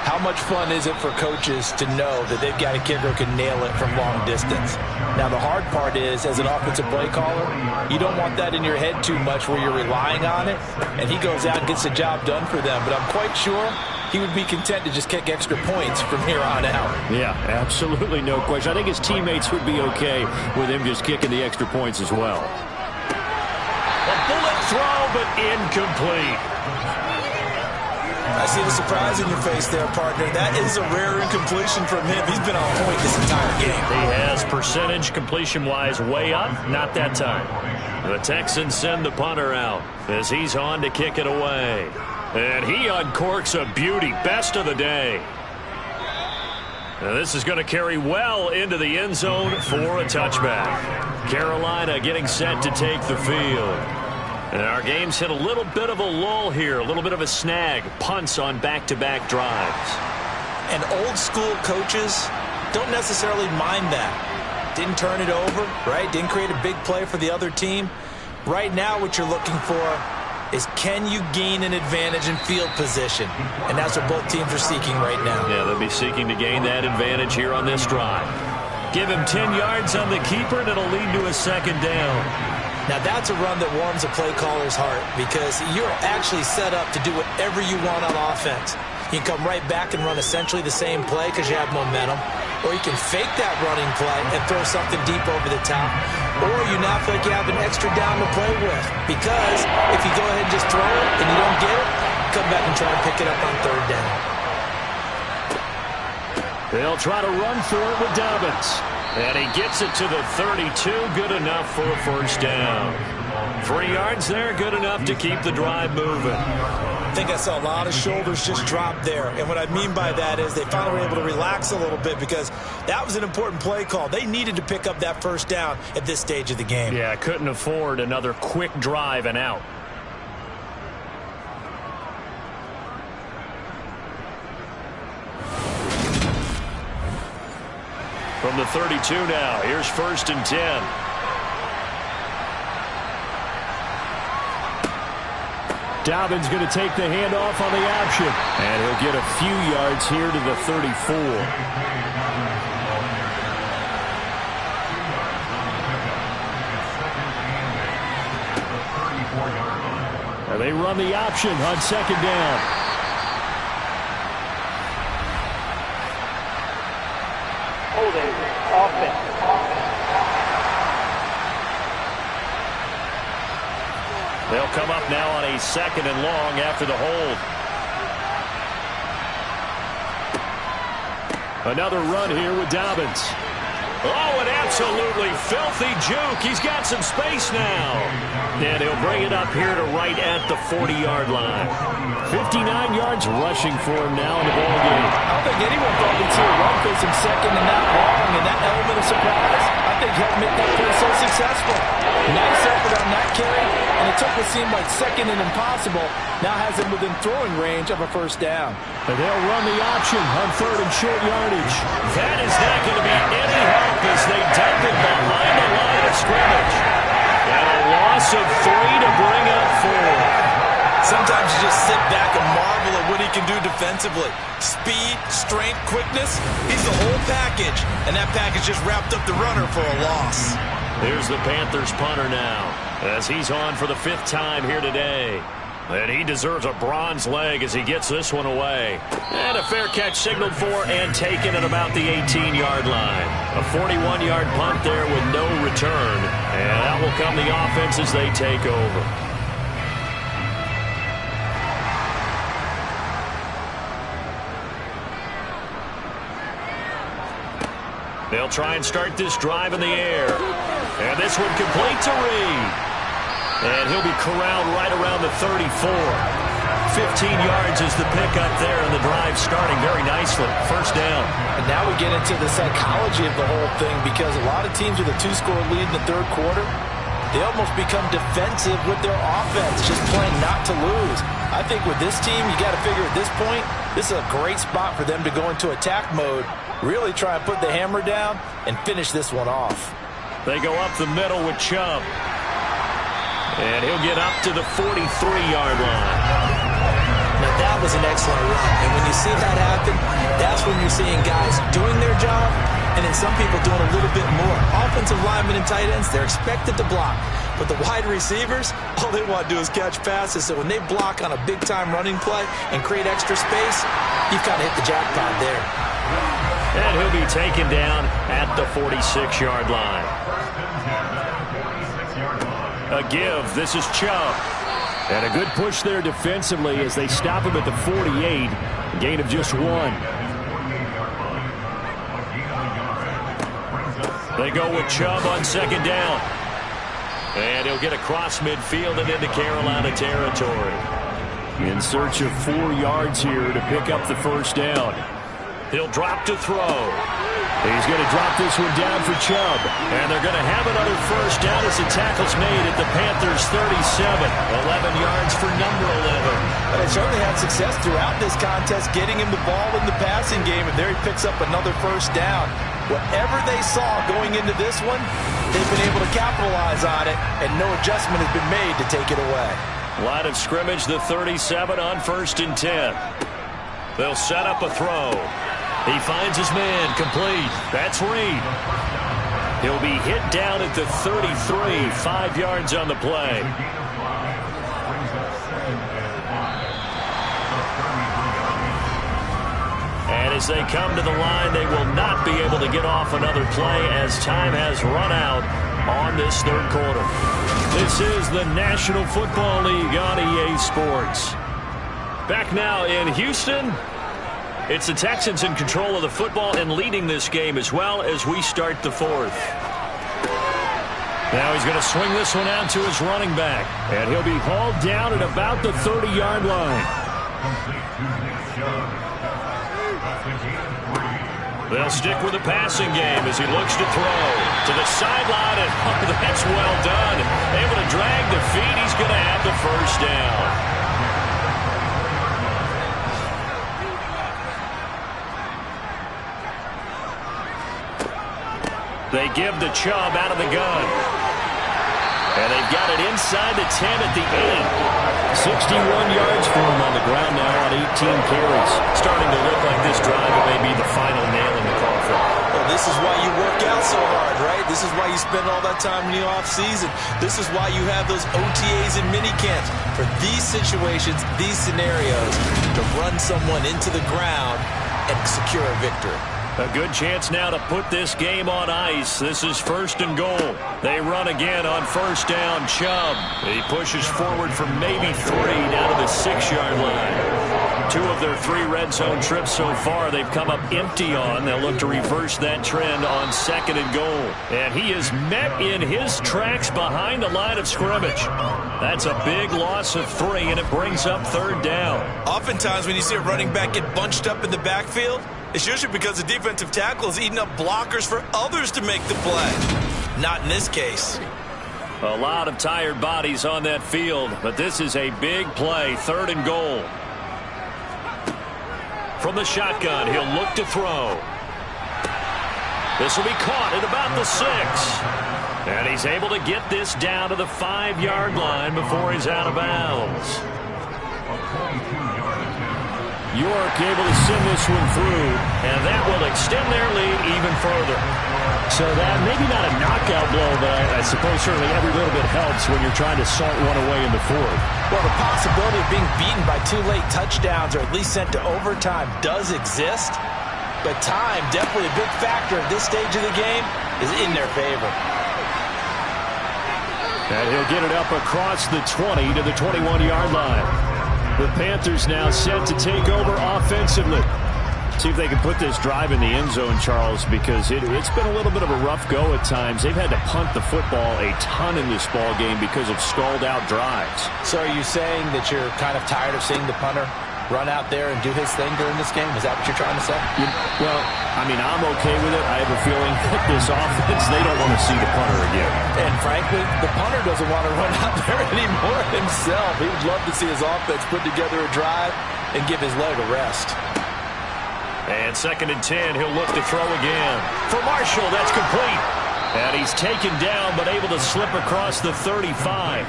How much fun is it for coaches to know that they've got a kicker who can nail it from long distance? Now, the hard part is, as an offensive play caller, you don't want that in your head too much where you're relying on it, and he goes out and gets the job done for them. But I'm quite sure he would be content to just kick extra points from here on out. Yeah, absolutely no question. I think his teammates would be okay with him just kicking the extra points as well. A bullet throw, but incomplete. I see the surprise in your face there, partner. That is a rare incompletion from him. He's been on point this entire game. He has percentage completion-wise way up. Not that time. The Texans send the punter out as he's on to kick it away. And he uncorks a beauty. Best of the day. Now this is going to carry well into the end zone for a touchback. Carolina getting set to take the field. And our game's hit a little bit of a lull here, a little bit of a snag. Punts on back-to-back drives. And old-school coaches don't necessarily mind that. Didn't turn it over, right? Didn't create a big play for the other team. Right now what you're looking for is, can you gain an advantage in field position? And that's what both teams are seeking right now. Yeah, they'll be seeking to gain that advantage here on this drive. Give him 10 yards on the keeper, and it'll lead to a second down. Now that's a run that warms a play caller's heart, because you're actually set up to do whatever you want on offense. You can come right back and run essentially the same play because you have momentum, or you can fake that running play and throw something deep over the top, or you now feel like you have an extra down to play with, because if you go ahead and just throw it and you don't get it, come back and try to pick it up on third down. They'll try to run for it with Dobbins. And he gets it to the 32. Good enough for a first down. 3 yards there, good enough to keep the drive moving. I think I saw a lot of shoulders just drop there. And what I mean by that is they finally were able to relax a little bit, because that was an important play call. They needed to pick up that first down at this stage of the game. Yeah, couldn't afford another quick drive and out. From the 32 now, here's 1st and 10. Dobbins going to take the handoff on the option. And he'll get a few yards here to the 34. And they run the option on 2nd down. They'll come up now on a 2nd and long after the hold. Another run here with Dobbins. Oh, an absolutely filthy juke. He's got some space now. And he'll bring it up here to right at the 40-yard line. 59 yards rushing for him now in the ballgame. I don't think anyone thought we'd see a run for some 2nd and that long, and that element of surprise, I think, helped make that play so successful. Nice effort on that carry, and it took what seemed like 2nd and impossible, now has him within throwing range of a first down. And they'll run the option on 3rd and short yardage. That is not going to be any help as they dump it behind the line of scrimmage. And a loss of 3 to bring up 4. Sometimes you just sit back and marvel at what he can do defensively. Speed, strength, quickness, he's the whole package. And that package just wrapped up the runner for a loss. Here's the Panthers punter now, as he's on for the 5th time here today. And he deserves a bronze leg as he gets this one away. And a fair catch signaled for and taken at about the 18-yard line. A 41-yard punt there with no return. And that will come the offense as they take over. They'll try and start this drive in the air. And this one complete to Reed. And he'll be corralled right around the 34. 15 yards is the pickup there, and the drive starting very nicely. First down. And now we get into the psychology of the whole thing, because a lot of teams with a 2-score lead in the 3rd quarter, they almost become defensive with their offense, just playing not to lose. I think with this team, you got to figure at this point, this is a great spot for them to go into attack mode, really try and put the hammer down and finish this one off. They go up the middle with Chubb. And he'll get up to the 43-yard line. Now That was an excellent run. And when you see that happen, that's when you're seeing guys doing their job and then some people doing a little bit more. Offensive linemen and tight ends, they're expected to block. But the wide receivers, all they want to do is catch passes. So when they block on a big-time running play and create extra space, you've kind of hit the jackpot there. And he'll be taken down at the 46-yard line. A give. This is Chubb. And a good push there defensively as they stop him at the 48. A gain of just 1. They go with Chubb on second down. And he'll get across midfield and into Carolina territory. In search of 4 yards here to pick up the first down. He'll drop to throw. He's going to drop this one down for Chubb. And they're going to have another first down as the tackle's made at the Panthers' 37. 11 yards for number 11. They certainly had success throughout this contest, getting him the ball in the passing game, and there he picks up another first down. Whatever they saw going into this one, they've been able to capitalize on it, and no adjustment has been made to take it away. Line of scrimmage, the 37 on 1st and 10. They'll set up a throw. He finds his man, complete. That's Reed. He'll be hit down at the 33, 5 yards on the play. And as they come to the line, they will not be able to get off another play as time has run out on this third quarter. This is the National Football League on EA Sports. Back now in Houston. It's the Texans in control of the football and leading this game as well as we start the fourth. Now he's going to swing this one out to his running back. And he'll be hauled down at about the 30-yard line. They'll stick with the passing game as he looks to throw to the sideline, and oh, that's well done. Able to drag the feet. He's going to have the first down. They give the Chubb out of the gun. And they've got it inside the 10 at the 8. 61 yards for him on the ground now on 18 carries. Starting to look like this drive may be the final nail in the coffin. Well, this is why you work out so hard, right? This is why you spend all that time in the offseason. This is why you have those OTAs and mini camps. For these situations, these scenarios, to run someone into the ground and secure a victory. A good chance now to put this game on ice. This is 1st and goal. They run again on first down. Chubb. He pushes forward for maybe 3 down to the 6-yard line. 2 of their 3 red zone trips so far they've come up empty on. They'll look to reverse that trend on 2nd and goal. And he is met in his tracks behind the line of scrimmage. That's a big loss of 3, and it brings up 3rd down. Oftentimes when you see a running back get bunched up in the backfield, it's usually because the defensive tackle is eating up blockers for others to make the play. Not in this case. A lot of tired bodies on that field, but this is a big play. 3rd and goal. From the shotgun, he'll look to throw. This will be caught at about the 6. And he's able to get this down to the 5-yard line before he's out of bounds. York able to send this one through, and that will extend their lead even further. So that maybe not a knockout blow, but I suppose certainly every little bit helps when you're trying to salt one away in the fourth. Well, the possibility of being beaten by 2 late touchdowns or at least sent to overtime does exist, but time, definitely a big factor at this stage of the game, is in their favor. And he'll get it up across the 20 to the 21-yard line. The Panthers now set to take over offensively. See if they can put this drive in the end zone, Charles, because it's been a little bit of a rough go at times. They've had to punt the football a ton in this ball game because of stalled-out drives. So are you saying that you're kind of tired of seeing the punter run out there and do his thing during this game? Is that what you're trying to say? Well, I mean, I'm okay with it. I have a feeling that this offense, they don't want to see the punter again. And frankly, the punter doesn't want to run out there anymore himself. He would love to see his offense put together a drive and give his leg a rest. And 2nd and 10, he'll look to throw again. For Marshall, that's complete. And he's taken down but able to slip across the 35.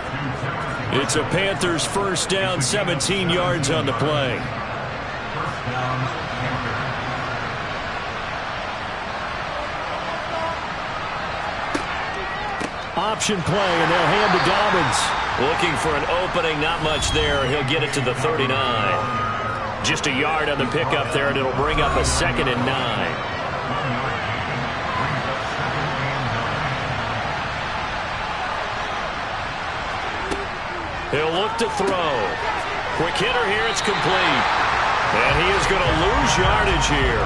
It's a Panthers first down, 17 yards on the play. Option play, and they'll hand to Dobbins. Looking for an opening, not much there. He'll get it to the 39. Just a yard on the pickup there, and it'll bring up a 2nd and 9. He'll look to throw. Quick hitter here, it's complete. And he is going to lose yardage here.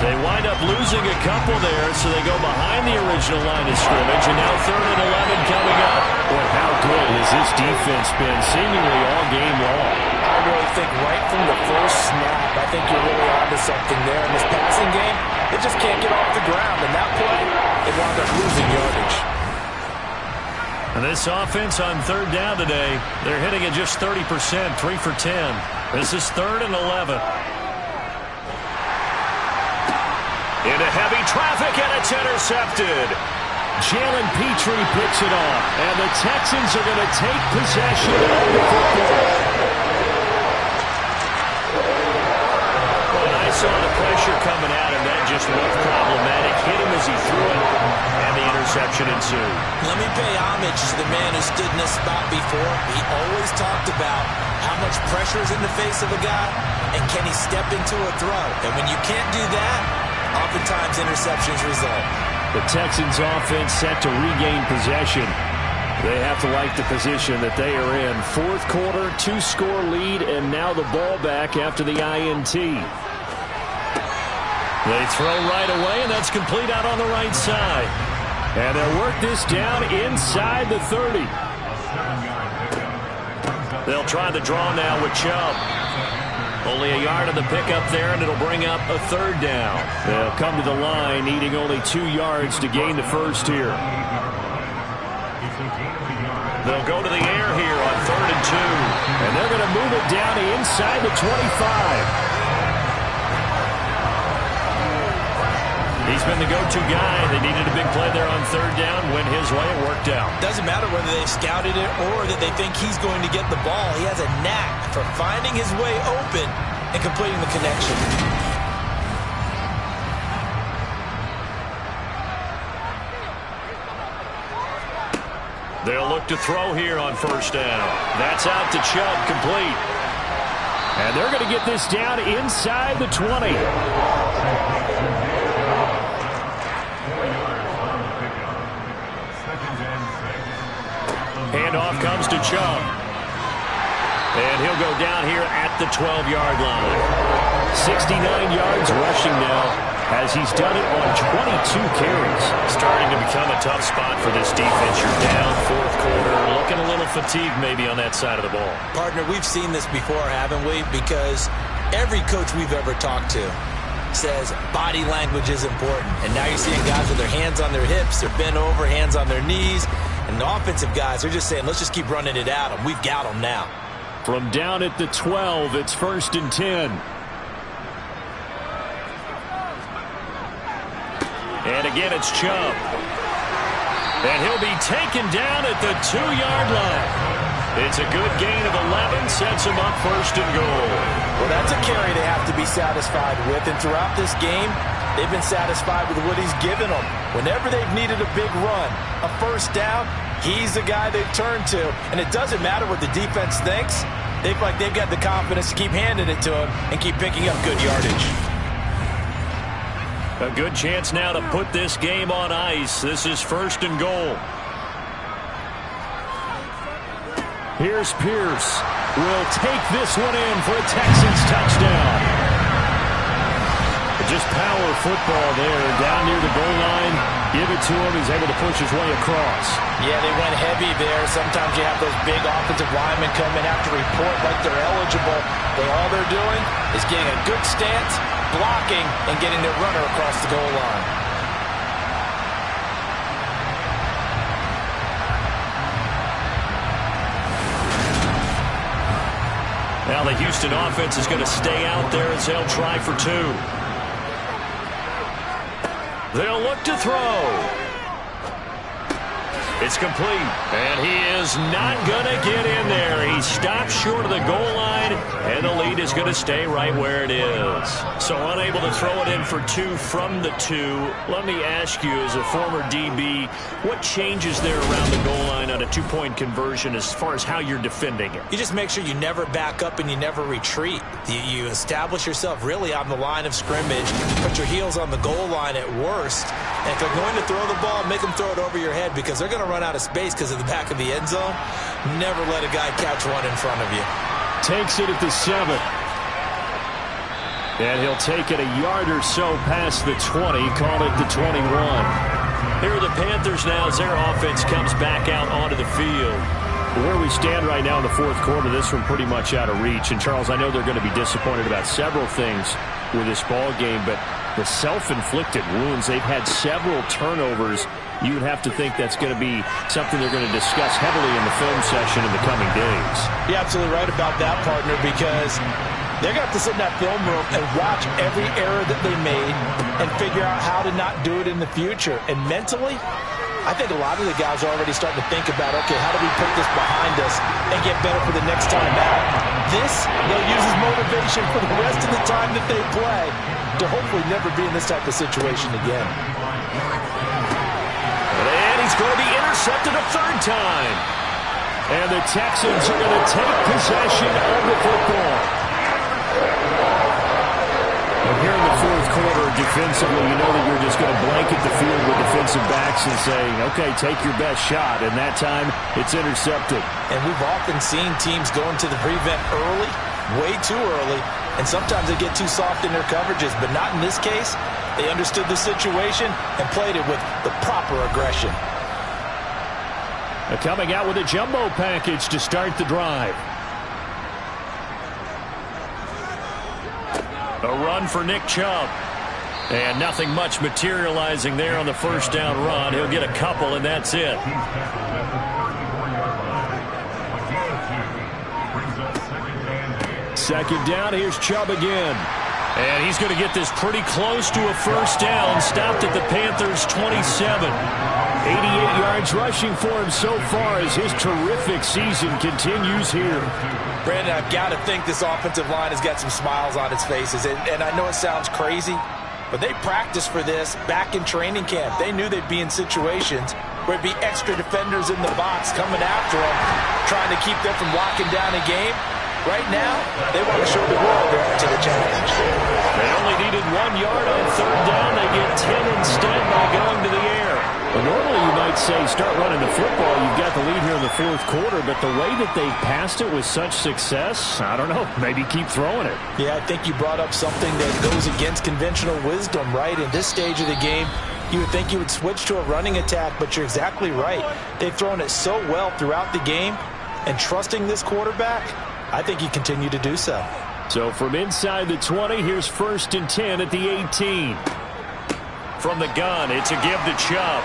They wind up losing a couple there, so they go behind the original line of scrimmage, and now 3rd and 11 coming up. Boy, how good has this defense been seemingly all game long? I really think right from the first snap, I think you're really onto something there. In this passing game, they just can't get off the ground. And that play, they wound up losing yardage. And this offense on 3rd down today, they're hitting at just 30%, 3 for 10. This is 3rd and 11. Into heavy traffic, and it's intercepted. Jalen Petrie picks it off, and the Texans are going to take possession of the football. When I saw the pressure coming at him, that just looked problematic. Hit him as he threw it, and the interception ensued. Let me pay homage to the man who stood in this spot before. He always talked about how much pressure is in the face of a guy, and can he step into a throw. And when you can't do that, oftentimes interceptions result. The Texans offense set to regain possession. They have to like the position that they are in. 4th quarter, 2-score lead, and now the ball back after the INT. They throw right away, and that's complete out on the right side. And they'll work this down inside the 30. They'll try the draw now with Chubb. Only a yard on the pickup there, and it'll bring up a 3rd down. They'll come to the line, needing only 2 yards to gain the first here. They'll go to the air here on 3rd and 2. And they're going to move it down inside the 25. He's been the go-to guy. They needed a big play there on 3rd down. Went his way. It worked out. Doesn't matter whether they scouted it or that they think he's going to get the ball. He has a knack for finding his way open and completing the connection. They'll look to throw here on 1st down. That's out to Chubb, complete. And they're going to get this down inside the 20. Handoff comes to Chubb. And he'll go down here at the 12-yard line. 69 yards rushing now, as he's done it on 22 carries. Starting to become a tough spot for this defense. You're down 4th quarter, looking a little fatigued maybe on that side of the ball. Partner, we've seen this before, haven't we? Because every coach we've ever talked to says body language is important. And now you're seeing guys with their hands on their hips, they're bent over, hands on their knees. And the offensive guys are just saying, let's just keep running it at them. We've got them now. From down at the 12, it's 1st and 10. And again, it's Chubb. And he'll be taken down at the 2-yard line. It's a good gain of 11, sets him up 1st and goal. Well, that's a carry they have to be satisfied with. And throughout this game, they've been satisfied with what he's given them. Whenever they've needed a big run, a 1st down, he's the guy they've turned to. And it doesn't matter what the defense thinks. They feel like they've got the confidence to keep handing it to him and keep picking up good yardage. A good chance now to put this game on ice. This is 1st and goal. Here's Pierce. Will take this one in for a Texans touchdown. Just power football there, down near the goal line. Give it to him. He's able to push his way across. Yeah, they went heavy there. Sometimes you have those big offensive linemen come and have to report like they're eligible. But all they're doing is getting a good stance, blocking, and getting their runner across the goal line. Now the Houston offense is going to stay out there as they'll try for 2. They'll look to throw. It's complete, and he is not going to get in there. He stops short of the goal line, and the lead is going to stay right where it is. So unable to throw it in for 2 from the 2. Let me ask you, as a former DB, what changes there around the goal line on a 2-point conversion as far as how you're defending it? You just make sure you never back up and you never retreat. You establish yourself really on the line of scrimmage, put your heels on the goal line at worst, and if they're going to throw the ball, make them throw it over your head because they're going to run out of space because of the back of the end zone. Never let a guy catch one in front of you. Takes it at the 7. And he'll take it a yard or so past the 20, call it the 21. Here are the Panthers now as their offense comes back out onto the field. Where we stand right now in the fourth quarter, this one pretty much out of reach. And, Charles, I know they're going to be disappointed about several things with this ball game, but the self-inflicted wounds, they've had several turnovers. You would have to think that's going to be something they're going to discuss heavily in the film session in the coming days. You're absolutely right about that, partner, because they're going to have to sit in that film room and watch every error that they made and figure out how to not do it in the future. And mentally, I think a lot of the guys are already starting to think about, okay, how do we put this behind us and get better for the next time out? This, they'll use as motivation for the rest of the time that they play to hopefully never be in this type of situation again. And he's going to be intercepted a 3rd time. And the Texans are going to take possession of the football. And here in the fourth quarter, defensively, you know that you're just going to blanket the field with defensive backs and say, okay, take your best shot. And that time, it's intercepted. And we've often seen teams go into the prevent early, way too early, and sometimes they get too soft in their coverages, but not in this case. They understood the situation and played it with the proper aggression. Coming out with a jumbo package to start the drive. A run for Nick Chubb. And nothing much materializing there on the first down run. He'll get a couple, and that's it. Second down, here's Chubb again. And he's going to get this pretty close to a first down. Stopped at the Panthers' 27. 88 yards rushing for him so far as his terrific season continues here. Brandon, I've got to think this offensive line has got some smiles on its faces. And I know it sounds crazy, but they practiced for this back in training camp. They knew they'd be in situations where it'd be extra defenders in the box coming after them, trying to keep them from locking down a game. Right now, they want to show the world they're up to the challenge. They only needed 1 yard on 3rd down. They get 10 instead by going to the air. Well, normally you might say start running the football. You've got the lead here in the fourth quarter, but the way that they've passed it with such success, I don't know, maybe keep throwing it. Yeah, I think you brought up something that goes against conventional wisdom, right? In this stage of the game, you would think you would switch to a running attack, but you're exactly right. They've thrown it so well throughout the game, and trusting this quarterback, I think you continue to do so. So from inside the 20, here's 1st and 10 at the 18. From the gun, it's a give to Chubb.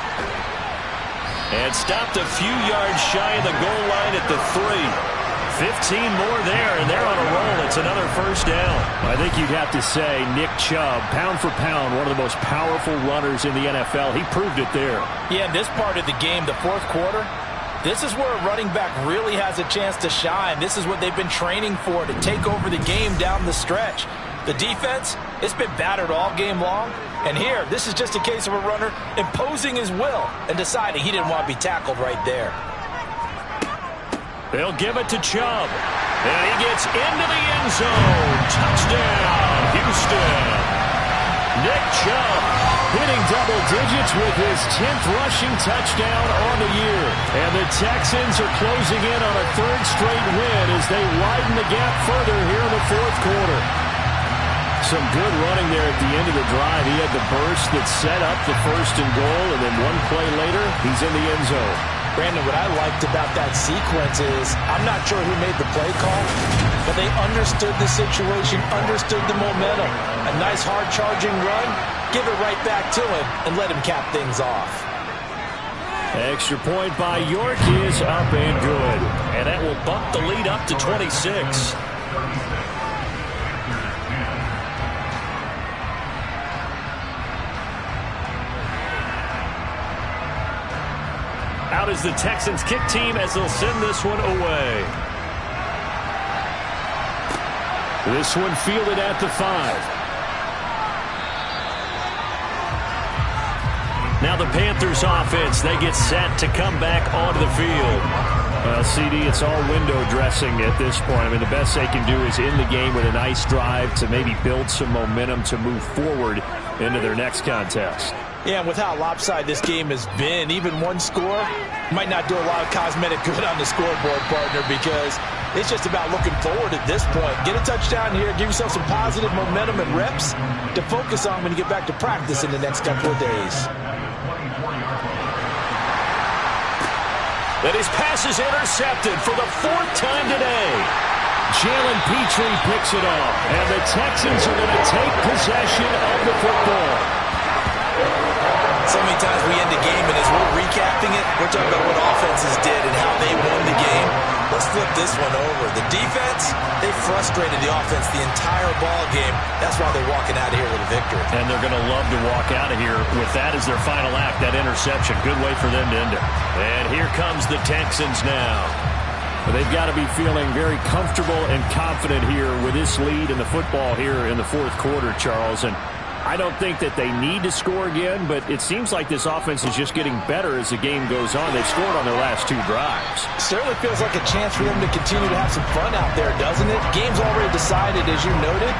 And stopped a few yards shy of the goal line at the 3. 15 more there, and they're on a roll. It's another first down. I think you'd have to say Nick Chubb, pound for pound, one of the most powerful runners in the NFL. He proved it there. Yeah, in this part of the game, the fourth quarter, this is where a running back really has a chance to shine. This is what they've been training for, to take over the game down the stretch. The defense, it's been battered all game long. And here, this is just a case of a runner imposing his will and deciding he didn't want to be tackled right there. They'll give it to Chubb. And he gets into the end zone. Touchdown, Houston. Nick Chubb hitting double digits with his 10th rushing touchdown on the year. And the Texans are closing in on a 3rd straight win as they widen the gap further here in the fourth quarter. Some good running there at the end of the drive. He had the burst that set up the 1st and goal, and then one play later, he's in the end zone. Brandon, what I liked about that sequence is, I'm not sure who made the play call, but they understood the situation, understood the momentum. A nice hard charging run, give it right back to him, and let him cap things off. Extra point by York is up and good. And that will bump the lead up to 26. Out is the Texans kick team as they'll send this one away. This one fielded at the 5. Now the Panthers offense, they get set to come back onto the field. Well, CD, it's all window dressing at this point. I mean, the best they can do is end the game with a nice drive to maybe build some momentum to move forward into their next contest. Yeah, and with how lopsided this game has been, even one score might not do a lot of cosmetic good on the scoreboard, partner, because it's just about looking forward at this point. Get a touchdown here, give yourself some positive momentum and reps to focus on when you get back to practice in the next couple of days. And his pass is intercepted for the 4th time today. Jalen Petrie picks it off, and the Texans are going to take possession of the football. So many times we end the game, and as we're recapping it, we're talking about what offenses did and how they won the game. Let's flip this one over. The defense, they frustrated the offense the entire ball game. That's why they're walking out of here with a victory. And they're going to love to walk out of here with that as their final act, that interception. Good way for them to end it. And here comes the Texans now. They've got to be feeling very comfortable and confident here with this lead in the football here in the 4th quarter, Charles. And I don't think that they need to score again, but it seems like this offense is just getting better as the game goes on. They've scored on their last 2 drives. Certainly feels like a chance for them to continue to have some fun out there, doesn't it? Game's already decided, as you noted,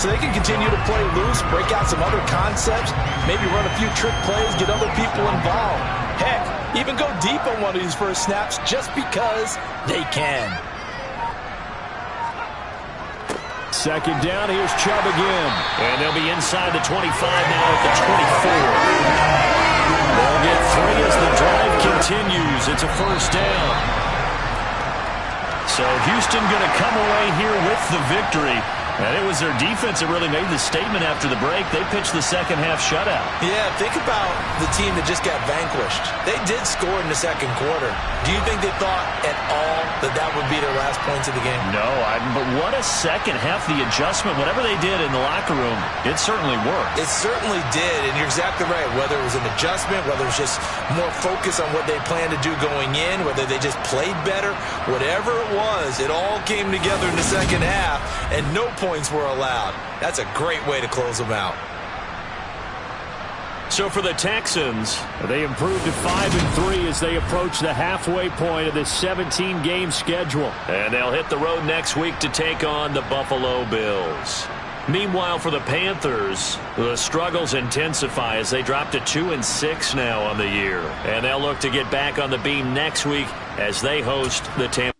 so they can continue to play loose, break out some other concepts, maybe run a few trick plays, get other people involved. Heck, even go deep on one of these first snaps just because they can. Second down, here's Chubb again. And they'll be inside the 25 now at the 24. They'll get 3 as the drive continues. It's a 1st down. So Houston going to come away here with the victory. And it was their defense that really made the statement after the break. They pitched the second-half shutout. Yeah, think about the team that just got vanquished. They did score in the 2nd quarter. Do you think they thought at all that that would be their last points of the game? No, but what a second half. The adjustment, whatever they did in the locker room, it certainly worked. It certainly did, and you're exactly right. Whether it was an adjustment, whether it was just more focus on what they planned to do going in, whether they just played better, whatever it was, it all came together in the 2nd half, and no points were allowed. That's a great way to close them out. So for the Texans, they improved to 5-3 as they approach the halfway point of this 17-game schedule. And they'll hit the road next week to take on the Buffalo Bills. Meanwhile, for the Panthers, the struggles intensify as they drop to 2-6 now on the year. And they'll look to get back on the beam next week as they host the Tampa